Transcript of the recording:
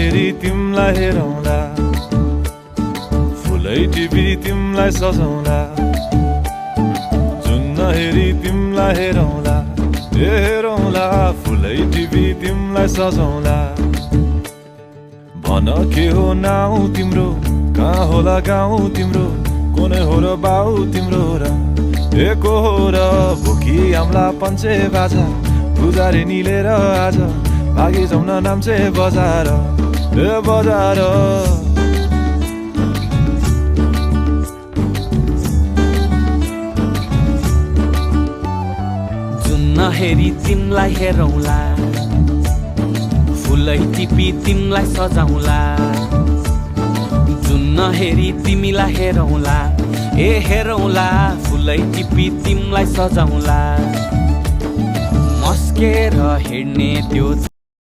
हेरी तिमलाई हेरौँला, फुलै टिपी तिमलाई सजाउँला। जुन हेरी तिमलाई हेरौँला, हेरौँला, फुलै टिपी तिमलाई सजाउँला। भन के हो नाउँ तिम्रो, कहाँ होला गाउँ तिम्रो, कुनै हो र बाउ तिम्रो र एको हो र। भोकी आम्ला पञ्चे बाजा, पुजारी निलेर आज भागी जाउँ न नाम्चे बजार, ए बजार। जुन हेरी तिमलाई हेरौँला, फुलै टिपी तिमलाई सजाउँला। जुन हेरी तिमीलाई हेरौँला, ए हेरौँला, फुलै टिपी तिमलाई सजाउँला। मस्केर हिँड्ने त्यो